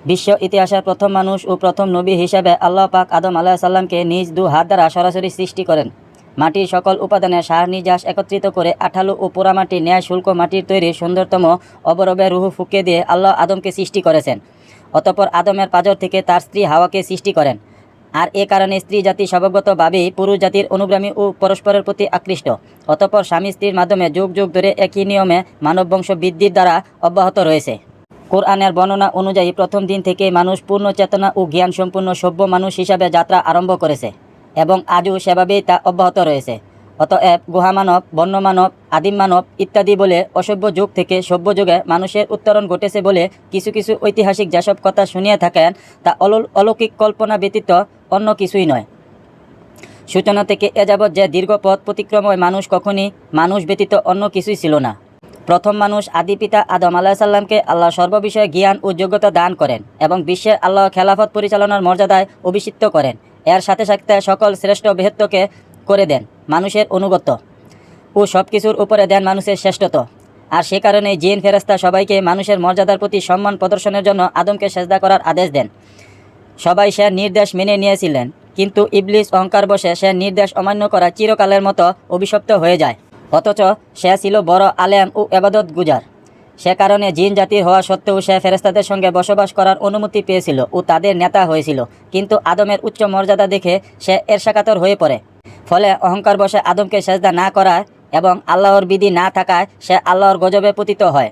বিশ্ব ইতিহাসের প্রথম মানুষ ও প্রথম নবী হিসেবে আল্লাহ পাক আদম আলাইহিসসালামকে নিজ দু হাত দ্বারা সরাসরি সৃষ্টি করেন। মাটির সকল উপাদানে সার নির্যাস একত্রিত করে আঠালো ও পোড়ামাটি ন্যায় শুল্ক মাটির তৈরি সুন্দরতম অবরবে রুহু ফুঁকে দিয়ে আল্লাহ আদমকে সৃষ্টি করেছেন। অতঃপর আদমের পাঁজর থেকে তার স্ত্রী হাওয়াকে সৃষ্টি করেন। আর এ কারণে স্ত্রী জাতি স্বভাবগতভাবেই পুরুষ জাতির অনুগামী ও পরস্পরের প্রতি আকৃষ্ট। অতঃপর স্বামী স্ত্রীর মাধ্যমে যুগ যুগ ধরে একই নিয়মে মানব বংশ বৃদ্ধির দ্বারা অব্যাহত রয়েছে। কোরআনের বর্ণনা অনুযায়ী প্রথম দিন থেকে মানুষ পূর্ণ চেতনা ও জ্ঞান সম্পূর্ণ সভ্য মানুষ হিসাবে যাত্রা আরম্ভ করেছে এবং আজও সেভাবেই তা অব্যাহত রয়েছে। অতএব গুহামানব, বন্যমানব, আদিম মানব ইত্যাদি বলে অসভ্য যুগ থেকে সভ্য যুগে মানুষের উত্তরণ ঘটেছে বলে কিছু কিছু ঐতিহাসিক যেসব কথা শুনিয়ে থাকেন তা অলৌকিক কল্পনা ব্যতীত অন্য কিছুই নয়। সূচনা থেকে এ যাবৎ যে দীর্ঘ পথ প্রতিক্রময় মানুষ কখনই মানুষ ব্যতীত অন্য কিছুই ছিল না। প্রথম মানুষ আদি পিতা আদম আলাইহিসসালামকে আল্লাহ সর্ববিষয়ে জ্ঞান ও যোগ্যতা দান করেন এবং বিশ্বের আল্লাহ খেলাফত পরিচালনার মর্যাদায় অভিষিক্ত করেন। এর সাথে সাথে সকল শ্রেষ্ঠ বেহেত্তকে করে দেন মানুষের অনুগত্য ও সব কিছুর উপরে দেন মানুষের শ্রেষ্ঠত্ব। আর সে কারণে জিন ফেরেশতা সবাইকে মানুষের মর্যাদার প্রতি সম্মান প্রদর্শনের জন্য আদমকে সেজদা করার আদেশ দেন। সবাই সে নির্দেশ মেনে নিয়েছিলেন, কিন্তু ইবলিস অহংকার বশে সে নির্দেশ অমান্য করা চিরকালের মতো অভিশপ্ত হয়ে যায়। অথচ সে ছিল বড় আলেম ও এবাদত গুজার। সে কারণে জিন জাতির হওয়া সত্ত্বেও সে ফেরেশতাদের সঙ্গে বসবাস করার অনুমতি পেয়েছিল ও তাদের নেতা হয়েছিল। কিন্তু আদমের উচ্চ মর্যাদা দেখে সে ঈর্ষাকাতর হয়ে পড়ে। ফলে অহংকার বশে আদমকে সেজদা না করায় এবং আল্লাহর বিধি না থাকায় সে আল্লাহর গজবে পতিত হয়।